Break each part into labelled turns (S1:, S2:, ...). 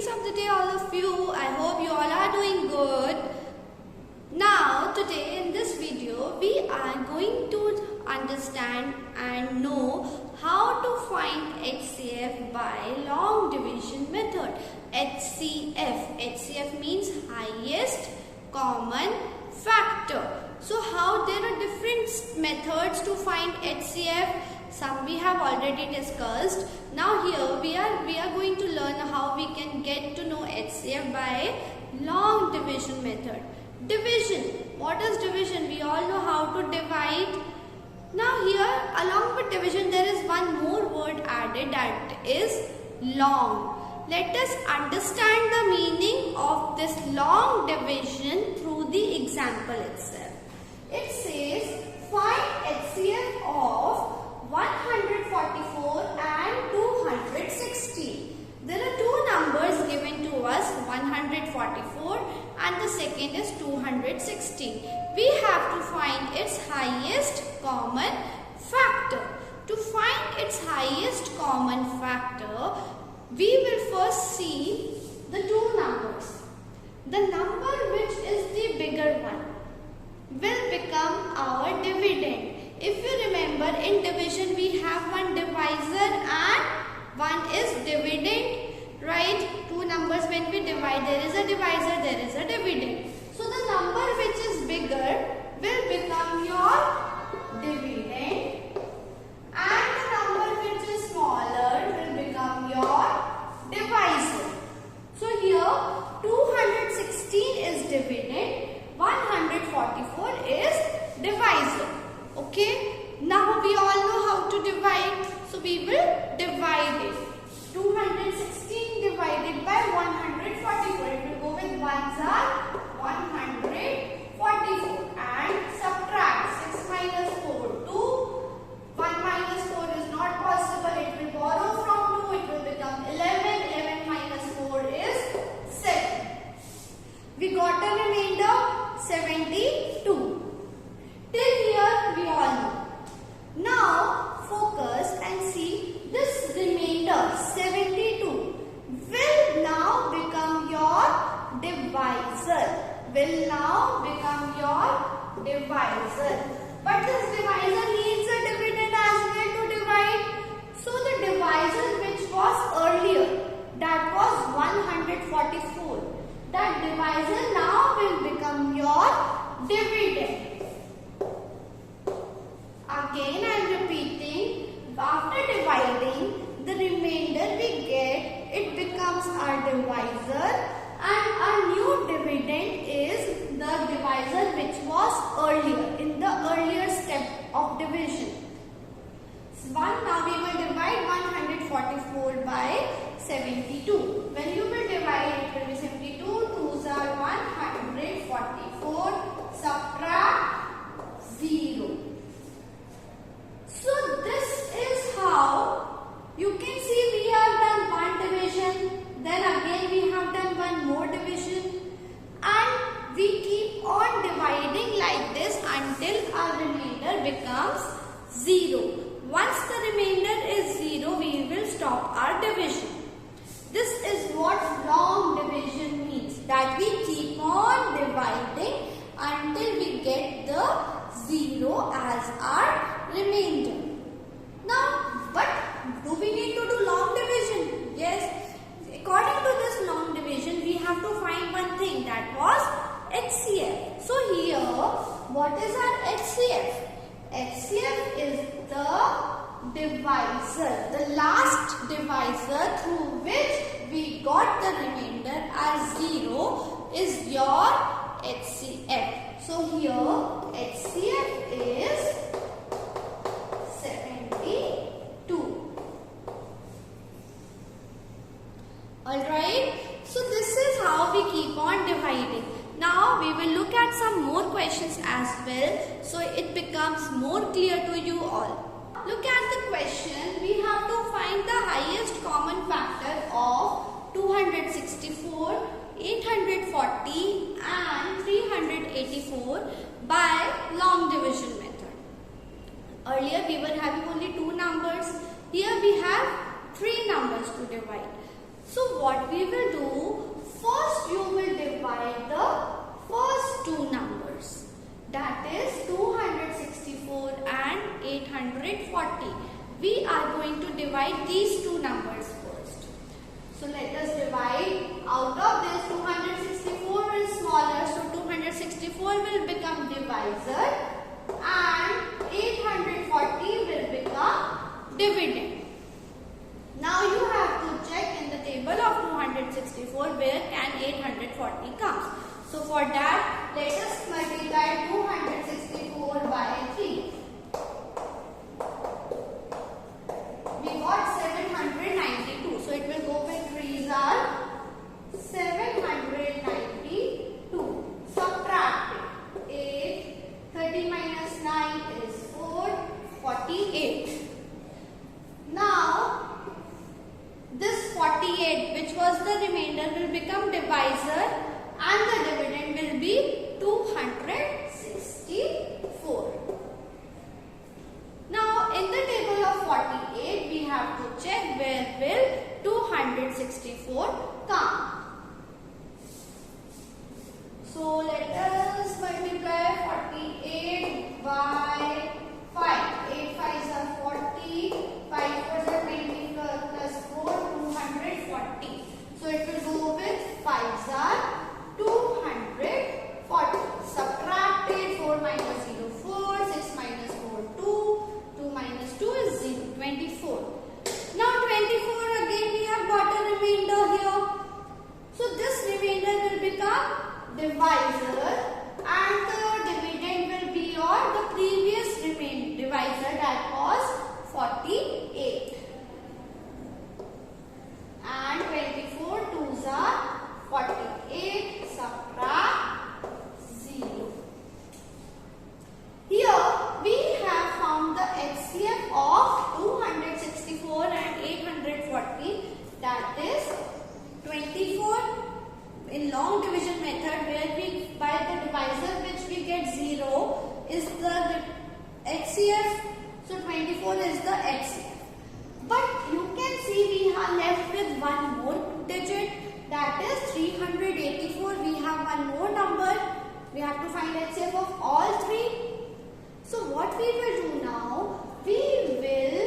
S1: Greetings of the day all of you. I hope you all are doing good. Now today in this video we are going to understand and know how to find HCF by long division method. HCF means highest common factor. So how there are different methods to find HCF. Some we have already discussed. Now here we are going to learn how we can get to know HCF by long division method. Division. What is division? We all know how to divide. Now here along with division there is one more word added, that is long. Let us understand the meaning of this long division through the example itself. It says find HCF of 144 and 216. There are two numbers given to us, 144 and the second is 216. We have to find its highest common factor. To find its highest common factor, we will first see the two numbers. The number which is the bigger one will become our dividend. If you remember, in division we have one divisor and one is dividend, right? Two numbers when we divide, there is a divisor, there is a dividend. So the number which is bigger will become your dividend and the number which is smaller will become your divisor. So here 216 is dividend, 144 is divisor. Okay, now we all know how to divide, so we will divide it. 216 divided by 144, it will go with ones are 144 and subtract 6 minus 4, 2. 1 minus 4 is not possible, it will borrow from 2, it will become 11. 11 minus 4 is 7. We got a remainder 72. Till here we all know. Now focus and see this remainder 72 will now become your divisor. Will now become your divisor. But this divisor needs a dividend as well to divide. So the divisor which was earlier, that was 144. That divisor now will become your dividend. Again I am repeating, after dividing, the remainder we get, it becomes our divisor and our new dividend is the divisor which was earlier, in the earlier step of division. Now we will divide 144 by 72. When you will divide, it will be 72, 2s are 144, subtract 0. So this is how you can see we have done one division, then again we have done one more division and we keep on dividing like this until our remainder becomes 0. Once the remainder is 0, we will stop our division. This is what long division means, that we keep on dividing until we get the 0 as our remainder. Now, but do we need to do long division? Yes. According to this long division, we have to find one thing, that was HCF. So here, what is our HCF? HCF is the divisor, the last divisor through which we got the remainder as 0 is your HCF. So here HCF is 72. Alright, so this is how we keep on dividing. Now we will look at some more questions as well, so it becomes more clear to you all. Look at the question. We have to find the highest common factor of 264, 840 and 384 by long division method. Earlier we were having only two numbers. Here we have three numbers to divide. So what we will do, first you will divide the first two numbers, that is 264 and 840. We are going to divide these two numbers first. So let us divide. Out of this, 264 is smaller, so 264 will become divisor and 840 will become dividend. Now you have to check in the table of 264 where can 840 comes. So for that, let us multiply 264 by 3. We got 792. So it will go with 3s are 792. Subtract it. 8, 30 minus 9 is 4, 48. Now, this 48, which was the remainder, will become divisor and the dividend will be 264. Now, in the table of 48, we have to check where will 264 come. So, let us multiply 48 by 5. 8 5s are 40, 5 4s are 20 plus 4, 240. So, it will go with 5s are 240. Subtract it, 4 minus 0, 4, 6 minus 4, 2, 2 minus 2 is 0, 24. Now 24 again we have got a remainder here. So this remainder will become divisor and the dividend will be your the previous divisor, that was 48. And 24 2s are 48, subtract 0. Here we have found the HCF of 264 and 840, that is 24 in long division method, where we by the divisor which we get 0 is the HCF. So 24 is the HCF. But you can see we are left with one more digit, that is 384. We have one more number. We have to find HCF of all three. So what we will do now, we will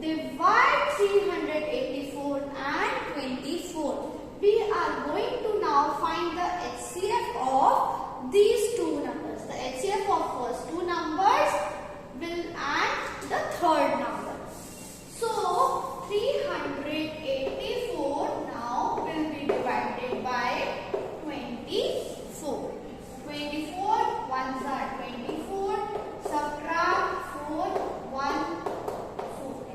S1: divide 384 and 24. We are going to now find the HCF of these two numbers. The HCF of first two numbers will and the third number. So 384 now will be divided by 24. 24 ones are 24. Subtract 4, 1, 4.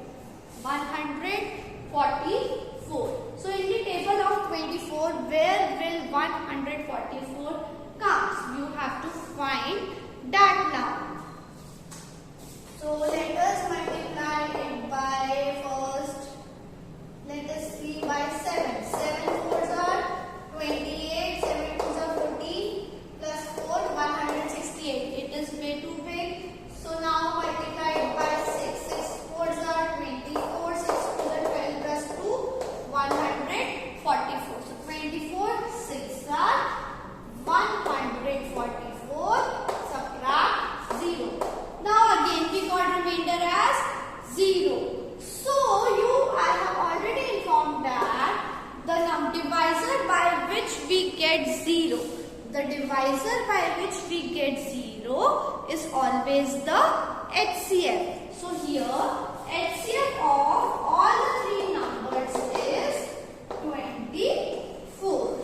S1: 144. So in the table of 24, where will 144 comes? You have to find that now. So let us multiply it by first. Let us see by 7. 7 4s are 28. 7 2s are 40. Plus 4, 168. It is way too big. So now multiply it by 6. 6 4s are 24. 6 2s are 12 plus 2, 144. So 24 6s are 144. Subtract 0. Now again we got remainder as 0. So I have already informed that the divisor by which we get 0. The divisor by which we get 0 is always the HCF. So here HCF of all the three numbers is 24.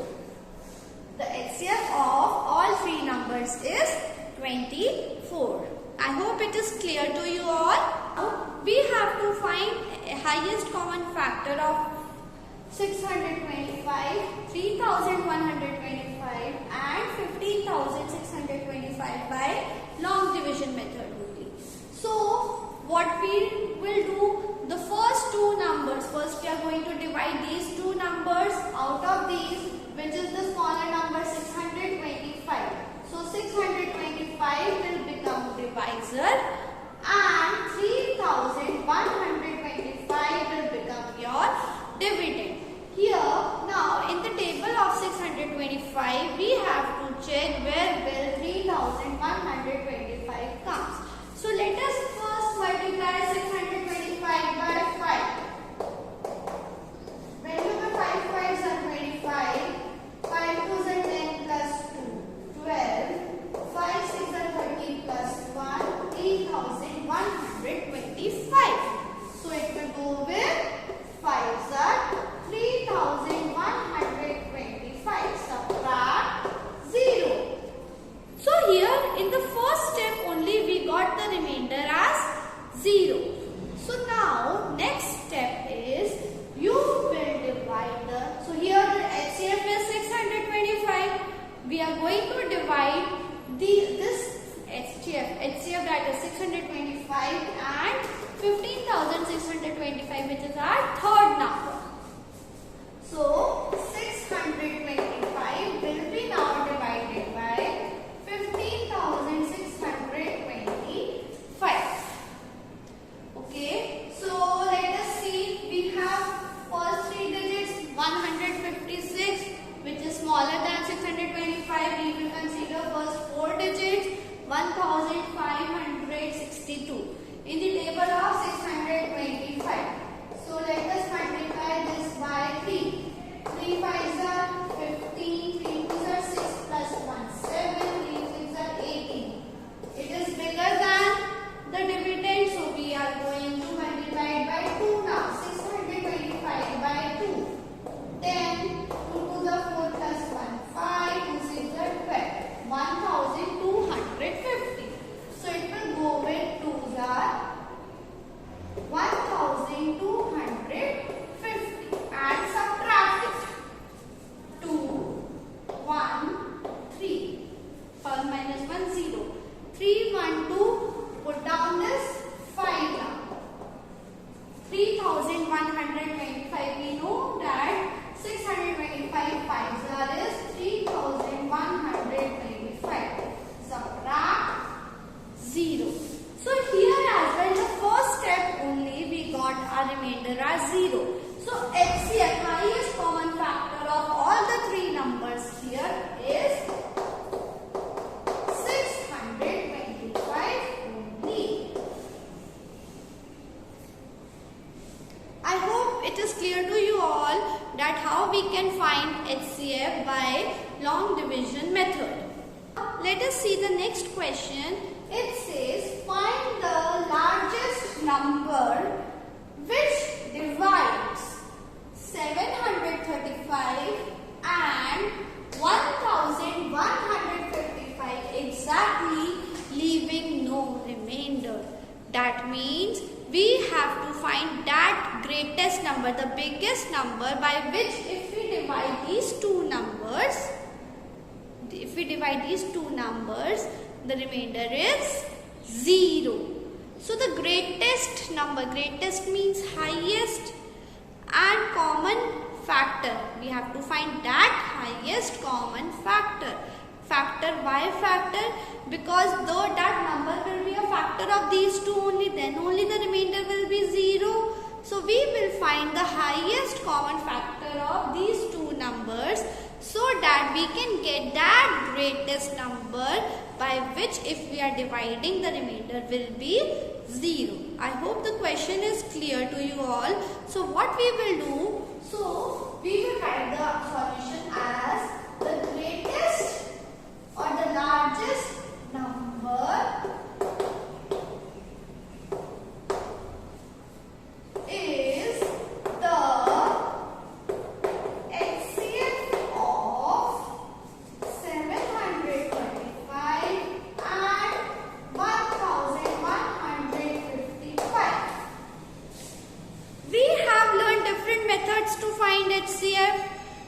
S1: The HCF of all three numbers is 24. I hope it is clear to you all. We have to find a highest common factor of 625, 3125 and 15,625 by long division method only. So what we will do, the first two numbers, first we are going to divide these two numbers. Out of these, which is the smaller number, 625. So 625 will become divisor and 3125 will become your dividend. Here 125, we have to check where will 3125 comes. So let us first multiply 625 by 5. When you have 5 5s are 25, 5 2s are 10 plus 2, 12, 5 6 are 30 plus 1, 3125. So it will go with 5s are 3125. Subtract 0. So here in the first step only we got the remainder as 0. So now next step is you will divide the, so here the HCF is 625. We are going to divide this HCF that is 625 and 15,625, which is our third number. So 625 will be now divided by 15,625. Okay, so let us see. We have first three digits 156, which is smaller than 625. We will consider first four digits 1562 in the table of 625. So let us multiply this by 3. 3 5s are 15, 3 2s are 6 plus 1, 7, 3 6s are 18. It is bigger than the dividend, so we are going to multiply it by 2 now. 625 by 2. 10, 2 to the 4 plus 1, 5, 2 6 are 12. 1250. So it will go with 2s are 1250 and subtract it. 2, 1, 3. 5 minus 1, 0. 3, 1, 2. Put down this 5 now. 3125. We know that 625 5s are is 3125. Subtract 0. So here as well, the first step only we got our remainder as 0. So HCF, highest common factor of all the three numbers here is 625 only. I hope it is clear to you all that how we can find HCF by long division method. Let us see the next question. It says find the largest number which divides 735 and 1155 exactly, leaving no remainder. That means we have to find that greatest number, the biggest number, by which if we divide these two numbers, the remainder is 0. So the greatest number, greatest means highest and common factor. We have to find that highest common factor. Factor, why factor? Because though that number will be a factor of these two only, then only the remainder will be 0. So we will find the highest common factor of these two numbers so that we can get that greatest number by which if we are dividing, the remainder will be 0. I hope the question is clear to you all. So what we will do, so we will write the solution as the greatest or the largest number is the HCF of 725 and 1155. We have learned different methods to find HCF.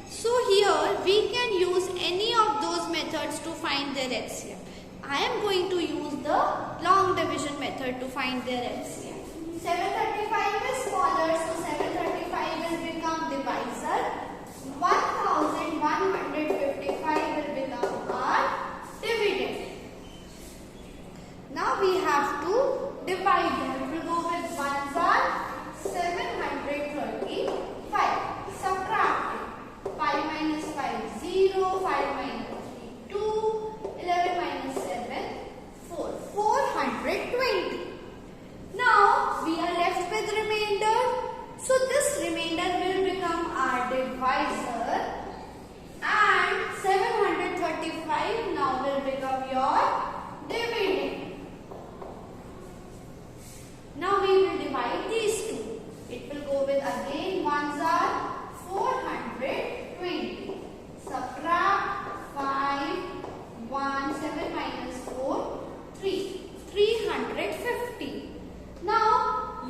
S1: So here we can use any of those methods to find their HCF. I am going to use the long division method to find their HCF. 735 is smaller, so 735 will become divisor. 1155 will become our dividend. Now we have to divide them. We will go with 1s are 735. Subtract it. 5 minus 5, 0. 5 minus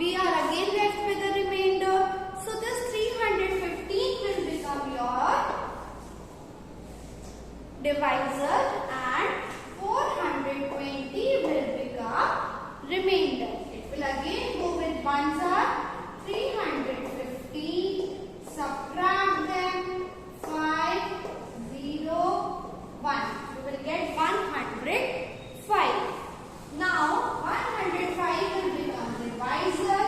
S1: we are again left with the remainder. So this 315 will become your divisor and 420 will become remainder. It will again go with ones are 315, subtract them, 5, 0, 1. You will get 105. Now 105 will become divisor,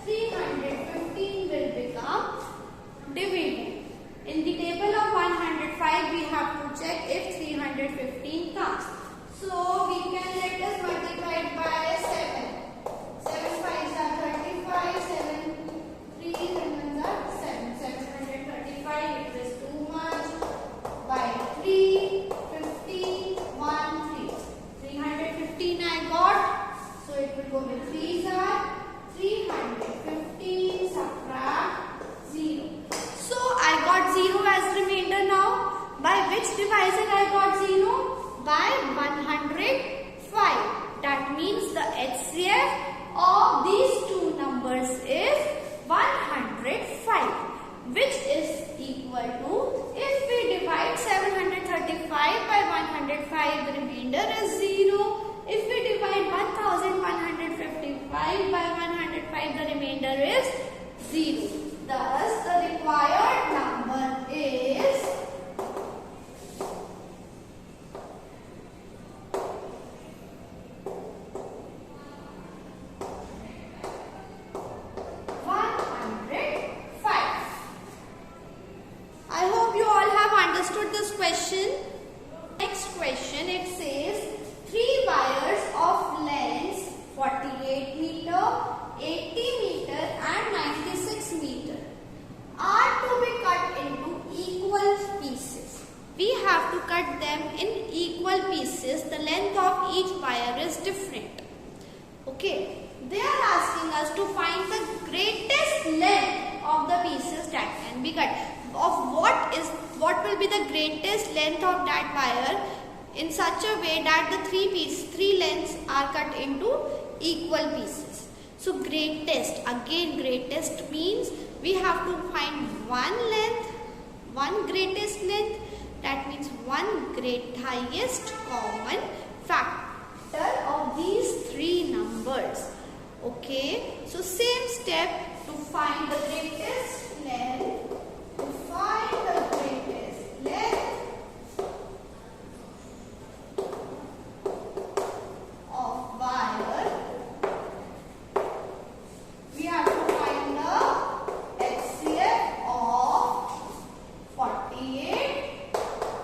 S1: 315 will become dividend. In the table of 105 we have to check if 315 comes. So we can let us multiply it by 7. 7 5s are 35, 7 3s and 1s are 7. 735, it is too much. By 3, 15, 1, 3. 315 I got. So it will go with 3s are 315, subtract 0. So I got 0 as remainder now. By which divisor I got 0? By 105. That means the HCF of these two numbers is 105, which is equal to, if we divide 735 by 105, the remainder is 0. If we divide 1155 by 105, the remainder is 0. Thus, the required number is 105. I hope you all have understood this question. Next question, it says 3 wires of lengths 48 meter, 80 meter and 96 meter are to be cut into equal pieces. We have to cut them in equal pieces. The length of each wire is different. Okay, they are asking us to find the greatest length of the pieces that can be cut. Of what will be the greatest length of that wire in such a way that the three lengths are cut into equal pieces. So greatest, again greatest means we have to find one greatest length. That means one highest common factor of these three numbers. Okay, so same step to find the greatest length. To find the greatest length of wire, we have to find the HCF of 48,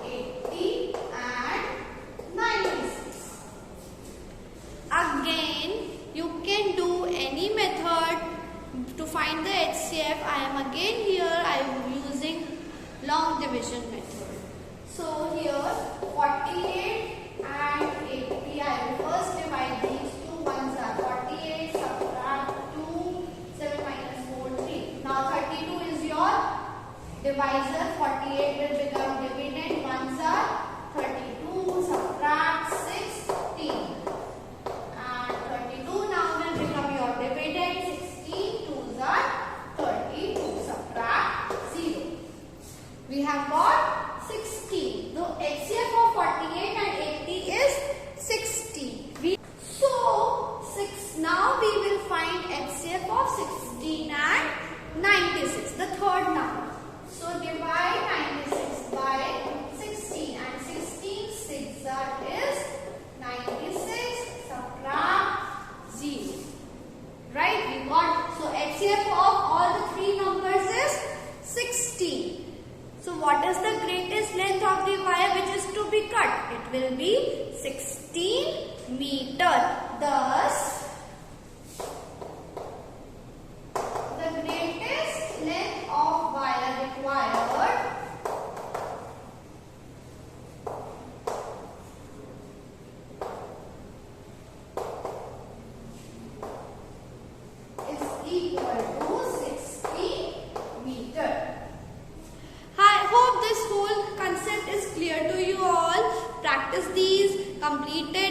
S1: 80 and 96. Again, you can do any method to find the HCF. I am again here, I am using long division method. So here 48 and 80, I will first divide these two. Ones are 48, subtract 2, 7 minus 4, 3. Now 32 is your divisor, 48 will become dividend. Ones are 32, subtract 16. And 32 now will become your dividend. 16, 2s are 32, subtract 0. We have got 16. The HCF of 48 and 80 is 60. Now we will find HCF of 16 and 96, the third number. So divide 96 by 16 and 16 6 that is 96, subtract 0. Right? We got, so HCF of all the three numbers is 16. So what is the greatest length of the wire which is to be cut? It will be 16 meter. Thus, the greatest length of wire required is equal to 60 meter. I hope this whole concept is clear to you all. Practice these, complete it.